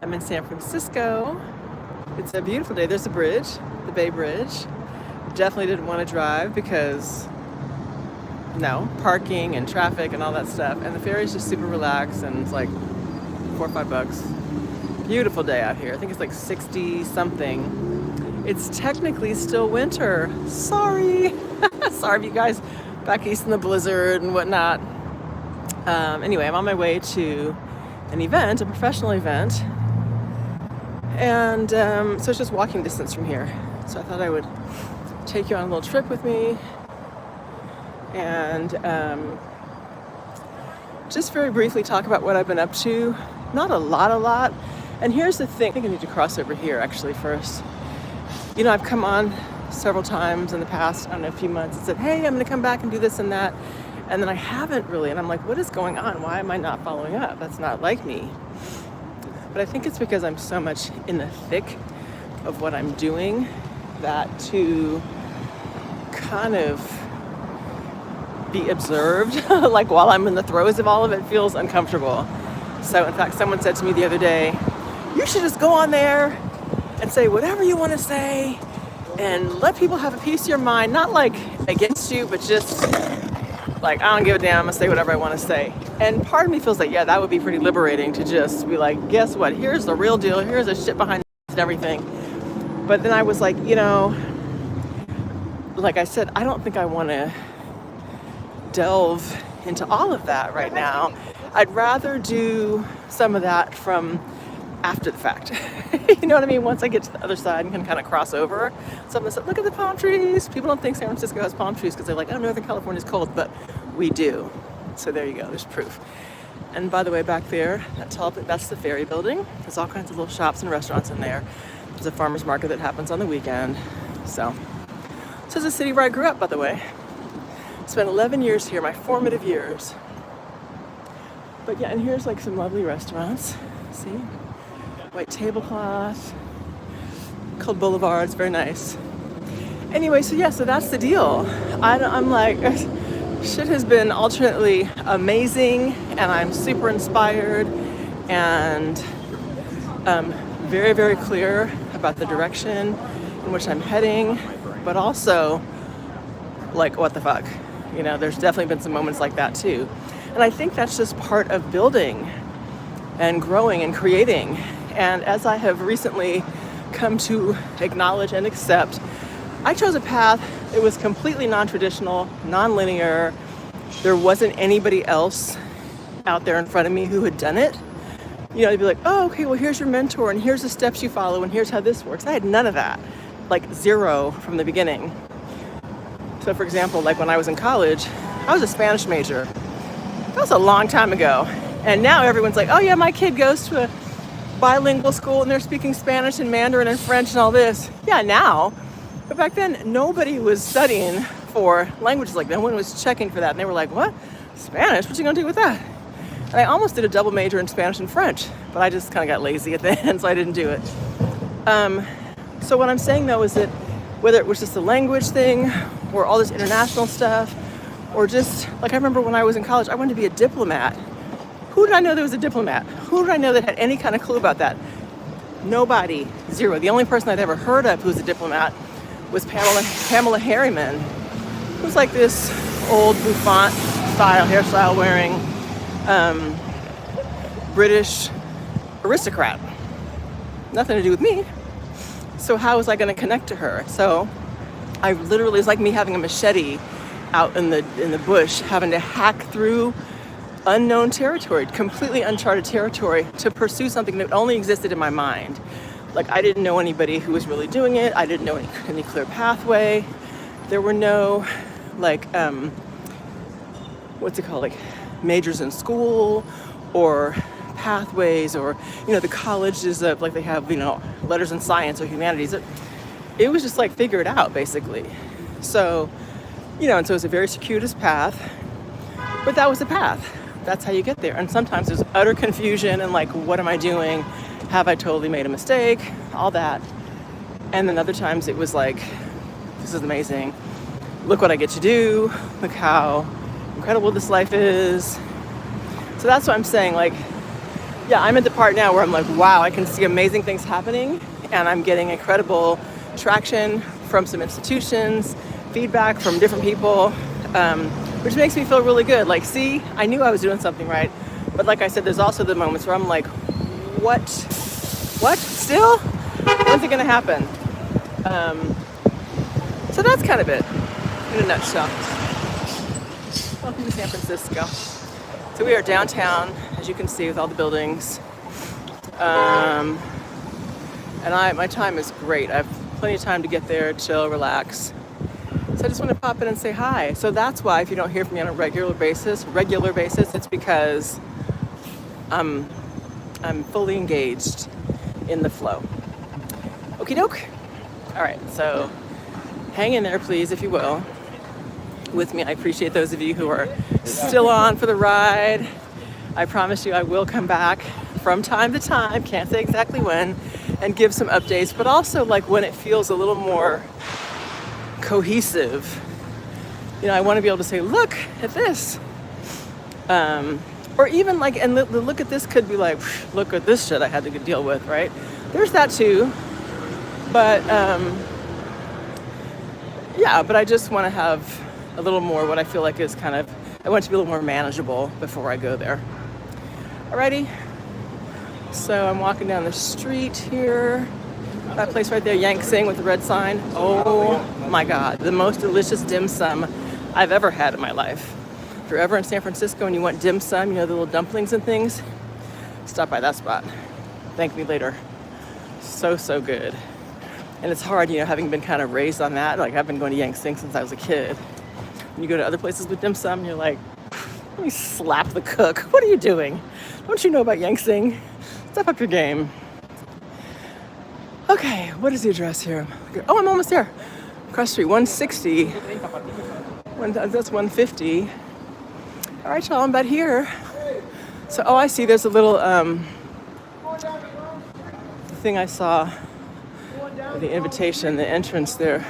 I'm in San Francisco. It's a beautiful day. There's a bridge, the Bay Bridge. Definitely didn't want to drive because, no, parking and traffic and all that stuff. And the ferry's just super relaxed and it's like $4 or $5. Beautiful day out here. I think it's like 60 something. It's technically still winter. Sorry. Sorry if you guys back east in the blizzard and whatnot. Anyway, I'm on my way to an event, a professional event. And so it's just walking distance from here. So I thought I would take you on a little trip with me and just very briefly talk about what I've been up to. Not a lot. And here's the thing. I think I need to cross over here actually first. You know, I've come on several times in the past, I don't know, a few months and said, hey, I'm going to come back and do this and that. And then I haven't really. And I'm like, what is going on? Why am I not following up? That's not like me. But I think it's because I'm so much in the thick of what I'm doing that to kind of be observed, like while I'm in the throes of all of it, feels uncomfortable. So in fact, someone said to me the other day, you should just go on there and say whatever you want to say and let people have a piece of your mind, not like against you, but just like, I don't give a damn, I'm gonna say whatever I want to say. And part of me feels like, yeah, that would be pretty liberating to just be like, guess what, here's the real deal, here's the shit behind and everything. But then I was like, you know, like I said, I don't think I want to delve into all of that right now. I'd rather do some of that from after the fact. You know what I mean? Once I get to the other side and can kind of cross over. Some of the stuff, look at the palm trees. People don't think San Francisco has palm trees because they're like, oh, Northern California's cold, but we do. So there you go, there's proof. And by the way, back there, that's the ferry building. There's all kinds of little shops and restaurants in there. There's a farmer's market that happens on the weekend. So this is the city where I grew up, by the way. Spent 11 years here, my formative years. But yeah, and here's like some lovely restaurants. See? White tablecloth, called Boulevard. It's very nice. Anyway, so yeah, so that's the deal. I'm like, shit has been alternately amazing, and I'm super inspired, and very, very clear about the direction in which I'm heading, but also like, what the fuck? You know, there's definitely been some moments like that too. And I think that's just part of building and growing and creating. And as I have recently come to acknowledge and accept, I chose a path that was completely non-traditional, non-linear. There wasn't anybody else out there in front of me who had done it. You know, they'd be like, oh, okay, well, here's your mentor, and here's the steps you follow, and here's how this works. I had none of that, like zero from the beginning. So for example, like when I was in college, I was a Spanish major. That was a long time ago. And now everyone's like, oh yeah, my kid goes to a bilingual school and they're speaking Spanish and Mandarin and French and all this. Yeah, now. But back then, nobody was studying for languages like that. No one was checking for that. And they were like, what? Spanish? What you gonna do with that? And I almost did a double major in Spanish and French, but I just kind of got lazy at the end, so I didn't do it. So what I'm saying though is that whether it was just a language thing or all this international stuff, or just, like I remember when I was in college, I wanted to be a diplomat. Who did I know that was a diplomat? Who did I know that had any kind of clue about that? Nobody. Zero. The only person I'd ever heard of who was a diplomat was Pamela Harriman, who's like this old bouffant style, hairstyle wearing British aristocrat. Nothing to do with me. So how was I going to connect to her? So I literally, it's like me having a machete out in the bush, having to hack through unknown territory, completely uncharted territory, to pursue something that only existed in my mind. Like, I didn't know anybody who was really doing it. I didn't know any clear pathway. There were no, like, what's it called, like majors in school or pathways, or, you know, the colleges of, like, they have, you know, letters in science or humanities. It was just like, figure it out, basically. So, you know, and so it was a very circuitous path, but that was the path. That's how you get there. And sometimes there's utter confusion and like, what am I doing? Have I totally made a mistake? All that. And then other times it was like, this is amazing. Look what I get to do. Look how incredible this life is. So that's what I'm saying. Like, Yeah, I'm at the part now where I'm like, wow, I can see amazing things happening, and I'm getting incredible traction from some institutions, feedback from different people, which makes me feel really good. Like, see, I knew I was doing something right, but like I said, there's also the moments where I'm like, what? Still? When's it gonna happen? So that's kind of it in a nutshell. Welcome to San Francisco. So we are downtown, as you can see, with all the buildings. And my time is great. I have plenty of time to get there, chill, relax. So I just want to pop in and say hi. So that's why if you don't hear from me on a regular basis, it's because I'm fully engaged in the flow. Okie doke. All right, so hang in there, please, if you will, with me. I appreciate those of you who are still on for the ride. I promise you I will come back from time to time, can't say exactly when, and give some updates, but also like when it feels a little more cohesive. You know, I want to be able to say, look at this. Or even like, and the look at this could be like, look at this shit I had to deal with, right? There's that too. But yeah, but I just want to have a little more what I feel like is kind of, I want it to be a little more manageable before I go there. Alrighty. So I'm walking down the street here. That place right there, Yang Sing with the red sign. Oh my God, the most delicious dim sum I've ever had in my life. If you're ever in San Francisco and you want dim sum, you know, the little dumplings and things, stop by that spot. Thank me later. So good. And it's hard, you know, having been kind of raised on that. Like, I've been going to Yang Sing since I was a kid. When you go to other places with dim sum, you're like, let me slap the cook. What are you doing? Don't you know about Yang Sing? Step up your game. Okay, what is the address here? Oh, I'm almost there. Cross street, 160. That's 150. All right, y'all, I'm about here. So, oh, I see. There's a little thing I saw. The invitation, the entrance there.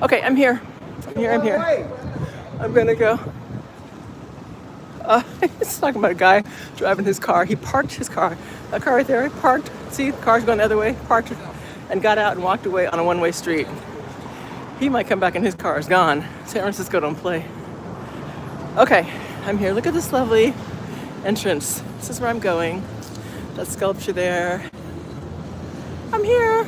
Okay, I'm here. I'm here. I'm gonna go. It's talking about a guy driving his car. He parked his car. That car right there, parked. See, the car's going the other way. Parked and got out and walked away on a one-way street. He might come back and his car is gone. San Francisco don't play. Okay, I'm here. Look at this lovely entrance. This is where I'm going. That sculpture there. I'm here.